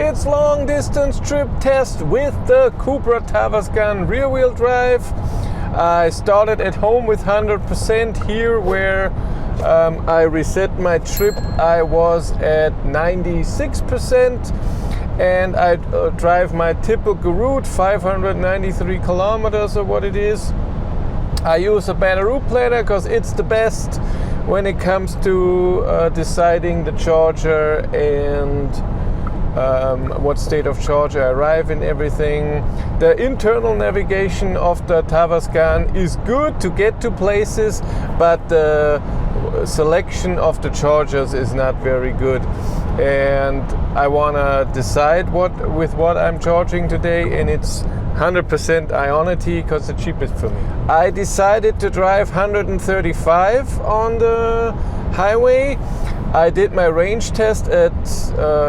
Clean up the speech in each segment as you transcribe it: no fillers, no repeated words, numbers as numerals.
It's long distance trip test with the Cupra Tavascan rear wheel drive. I started at home with 100% here where I reset my trip. I was at 96% and I drive my typical route, 593 kilometers or what it is. I use a Better Routeplanner because it's the best when it comes to deciding the charger and what state of charge I arrive in, everything. The internal navigation of the Tavascan is good to get to places, but the selection of the chargers is not very good. And I want to decide with what I'm charging today, and it's 100% Ionity because it's the cheapest for me. I decided to drive 135 on the highway. I did my range test at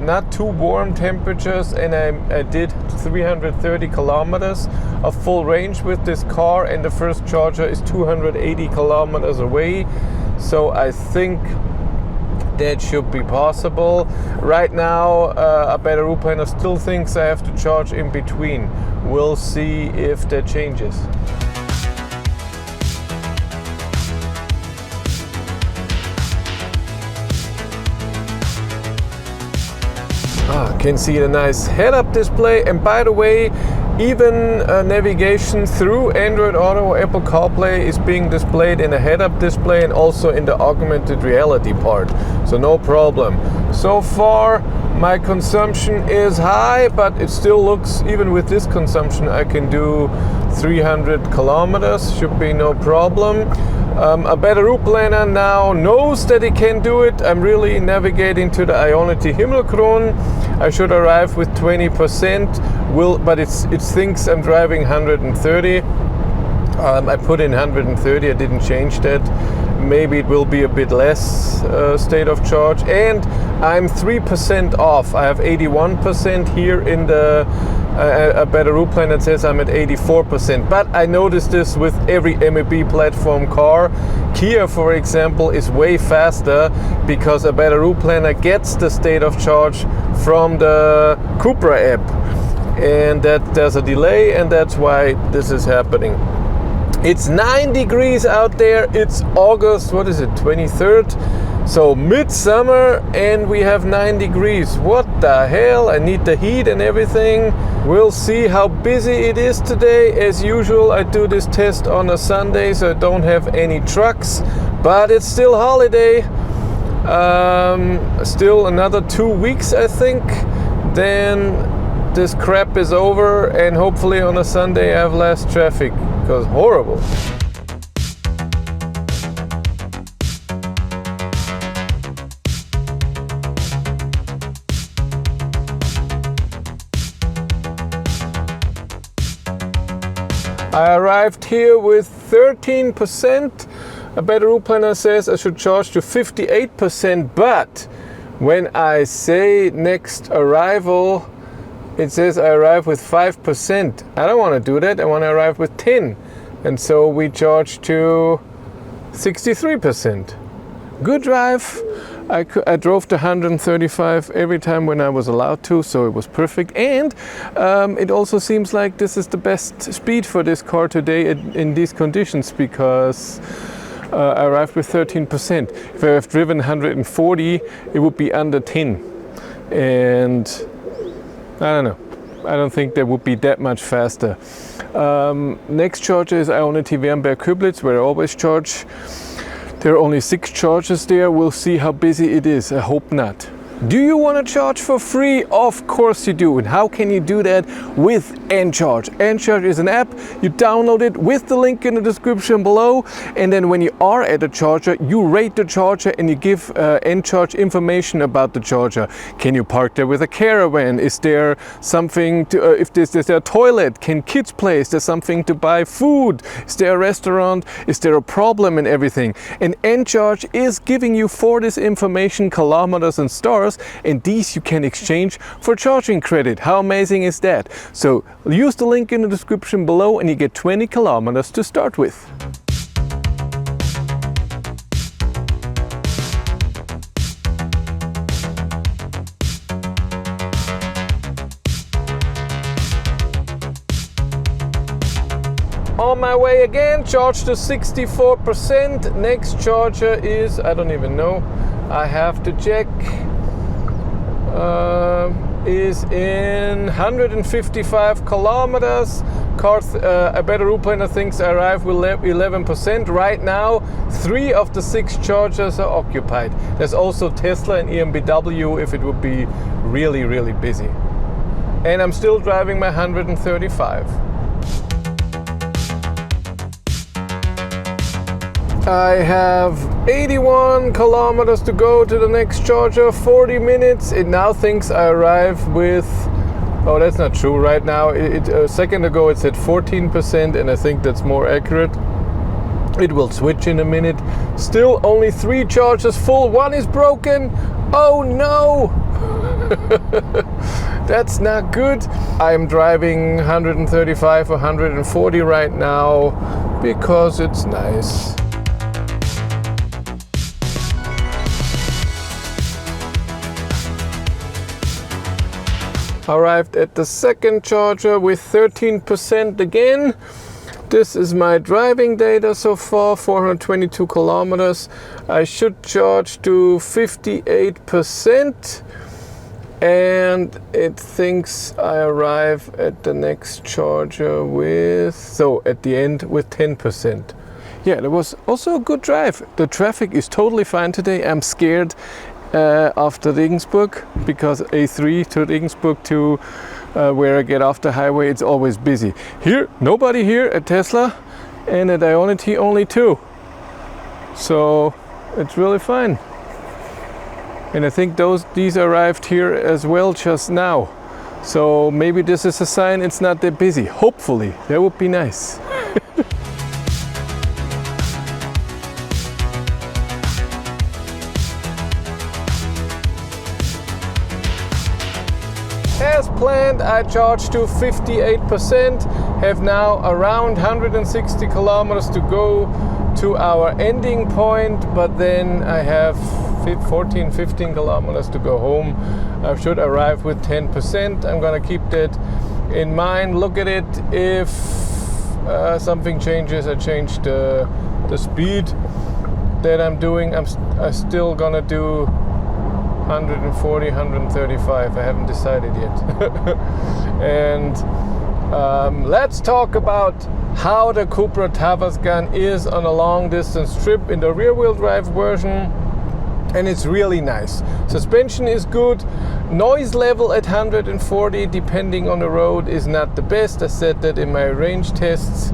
not too warm temperatures, and I did 330 kilometers of full range with this car, and the first charger is 280 kilometers away. So I think that should be possible. Right now, A Better Routeplanner still thinks I have to charge in between. We'll see if that changes. Can see the nice head-up display, and by the way, even navigation through Android Auto or Apple CarPlay is being displayed in a head-up display and also in the augmented reality part, so no problem. So far my consumption is high, but it still looks, even with this consumption, I can do 300 kilometers, should be no problem. A Better Routeplanner now knows that it can do it. I'm really navigating to the Ionity Himmelkron. I should arrive with 20%, but it thinks I'm driving 130. I put in 130, I didn't change that. Maybe it will be a bit less state of charge. And I'm 3% off. I have 81% here in the A Better Routeplanner. It says I'm at 84%. But I noticed this with every MEB platform car. Kia, for example, is way faster because A Better Routeplanner gets the state of charge from the Cupra app. And that there's a delay, and that's why this is happening. It's 9 degrees out there. It's August, what is it, 23rd? So midsummer, and we have 9 degrees. What the hell? I need the heat and everything. We'll see how busy it is today. As usual, I do this test on a Sunday, so I don't have any trucks, but it's still holiday. Still another 2 weeks, I think. Then this crap is over, and hopefully on a Sunday I have less traffic, because horrible. I arrived here with 13%. A Better Routeplanner says I should charge to 58%, but when I say next arrival, it says I arrive with 5%. I don't want to do that. I want to arrive with 10. And so we charge to 63%. Good drive. I drove to 135 every time when I was allowed to, so it was perfect. And it also seems like this is the best speed for this car today in these conditions, because I arrived with 13%. If I have driven 140, it would be under 10. And I don't know. I don't think that would be that much faster. Next charger is Ionity Wernberg-Köblitz, where I always charge. There are only 6 chargers there. We'll see how busy it is. I hope not. Do you want to charge for free? Of course you do. And how can you do that? With Encharge. Encharge is an app. You download it with the link in the description below. And then when you are at a charger, you rate the charger and you give Encharge information about the charger. Can you park there with a caravan? Is there something to, is there a toilet? Can kids play? Is there something to buy food? Is there a restaurant? Is there a problem and everything? And Encharge is giving you for this information kilometers and stars, and these you can exchange for charging credit. How amazing is that? So use the link in the description below and you get 20 kilometers to start with. my way again, charged to 64%. Next charger is, I don't even know, I have to check, is in 155 kilometers. A Better Routeplanner thinks I arrive with 11%. Right now, 3 of the 6 chargers are occupied. There's also Tesla and EMBW if it would be really, really busy. And I'm still driving my 135. I have 81 kilometers to go to the next charger, 40 minutes. It now thinks I arrive with, oh, that's not true. Right now, a second ago it said 14%, and I think that's more accurate. It will switch in a minute. Still only 3 chargers full. 1 is broken. Oh no! That's not good. I'm driving 135 or 140 right now because it's nice. Arrived at the second charger with 13% again. This is my driving data so far, 422 kilometers. I should charge to 58%, and it thinks I arrive at the next charger with, so at the end with 10%. Yeah, that was also a good drive. The traffic is totally fine today. I'm scared after Regensburg, because A3 to Regensburg to where I get off the highway, it's always busy. Here, nobody here at Tesla, and at Ionity only 2. So it's really fine. And I think these arrived here as well just now. So maybe this is a sign it's not that busy. Hopefully, that would be nice. As planned, I charged to 58%, have now around 160 kilometers to go to our ending point, but then I have 15 kilometers to go home. I should arrive with 10%. I'm gonna keep that in mind. Look at it. If something changes, I change the speed that I'm doing. I'm still gonna do 140, 135. I haven't decided yet. And let's talk about how the Cupra Tavascan is on a long distance trip in the rear wheel drive version. And it's really nice. Suspension is good. Noise level at 140, depending on the road, is not the best. I said that in my range tests.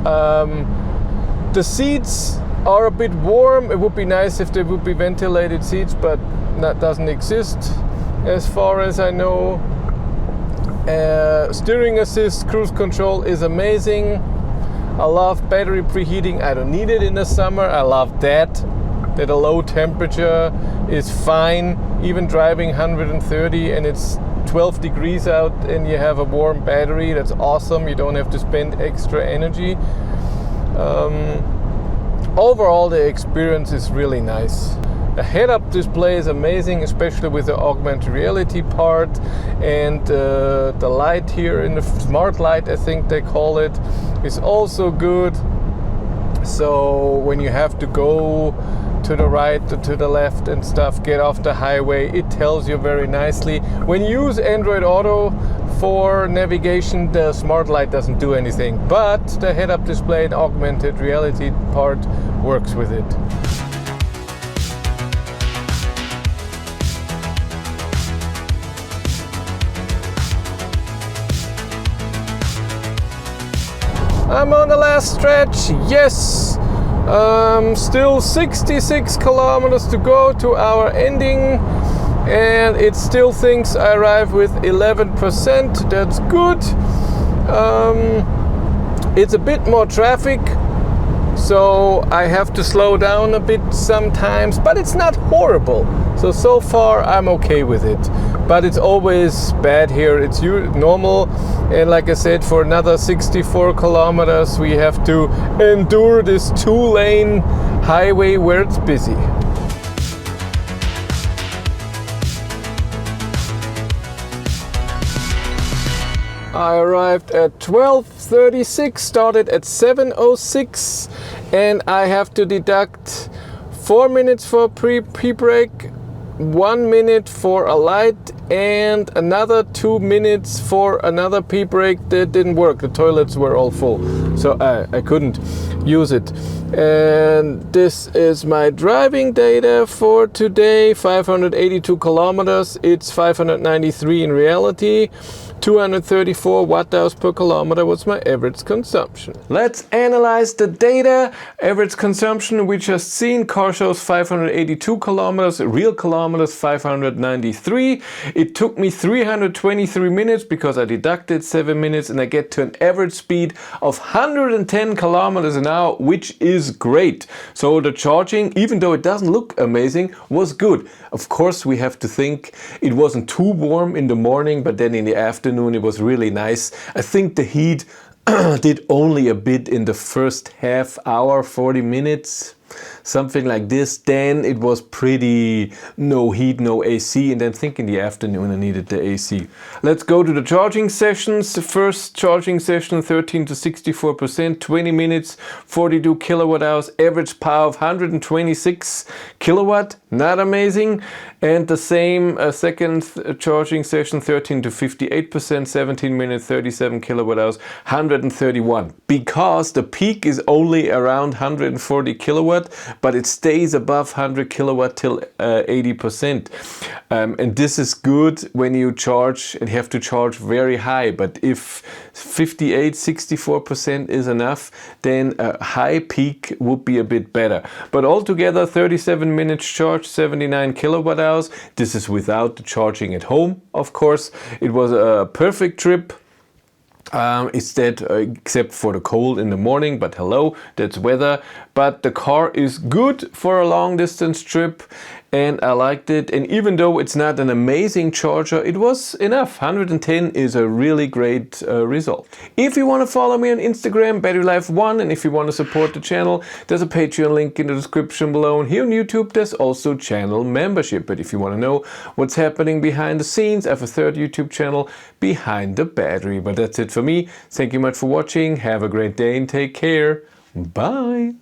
The seats are a bit warm. It would be nice if there would be ventilated seats, but that doesn't exist as far as I know. Steering assist, cruise control is amazing. I love battery preheating. I don't need it in the summer. I love that a low temperature is fine. Even driving 130 and it's 12 degrees out and you have a warm battery, that's awesome. You don't have to spend extra energy. Overall, the experience is really nice. The head-up display is amazing, especially with the augmented reality part, and the light here in the smart light, I think they call it, is also good. So when you have to go to the right or to the left and stuff, get off the highway, it tells you very nicely. When you use Android Auto for navigation, the smart light doesn't do anything, but the head-up display and augmented reality part works with it. I'm on the last stretch, yes. Still 66 kilometers to go to our ending, and it still thinks I arrive with 11%. That's good. It's a bit more traffic, so I have to slow down a bit sometimes, but it's not horrible. So far I'm okay with it. But it's always bad here. It's normal, and like I said, for another 64 kilometers we have to endure this 2-lane highway where it's busy. I arrived at 12:36, started at 7:06, and I have to deduct 4 minutes for pre-brake, 1 minute for a light, and another 2 minutes for another pre-brake that didn't work. The toilets were all full, so I couldn't use it. And this is my driving data for today. 582 kilometers. It's 593 in reality. 234 watt-hours per kilometer was my average consumption. Let's analyze the data. Average consumption we just seen. Car shows 582 kilometers, real kilometers 593. It took me 323 minutes because I deducted 7 minutes, and I get to an average speed of 110 kilometers an hour, which is great. So the charging, even though it doesn't look amazing, was good. Of course, we have to think it wasn't too warm in the morning, but then in the afternoon it was really nice. I think the heat did only a bit in the first half hour, 40 minutes. Something like this. Then it was pretty no heat, no AC, and then think in the afternoon I needed the AC. Let's go to the charging sessions. The first charging session 13 to 64%, 20 minutes, 42 kilowatt hours, average power of 126 kilowatt, not amazing. And the same second charging session 13 to 58%, 17 minutes, 37 kilowatt hours, 131. Because the peak is only around 140 kilowatt, but it stays above 100 kilowatt till 80%. And this is good when you charge and have to charge very high. But if 58, 64% is enough, then a high peak would be a bit better. But altogether 37 minutes charge, 79 kilowatt hours. This is without the charging at home, of course. It was a perfect trip. Except for the cold in the morning, but hello, that's weather. But the car is good for a long distance trip, and I liked it. And even though it's not an amazing charger, it was enough. 110 is a really great result. If you want to follow me on Instagram, BatteryLife1, and if you want to support the channel, there's a Patreon link in the description below. And here on YouTube, there's also channel membership. But if you want to know what's happening behind the scenes, I have a third YouTube channel, Behind the Battery. But that's it for me. Thank you much for watching. Have a great day and take care. Bye.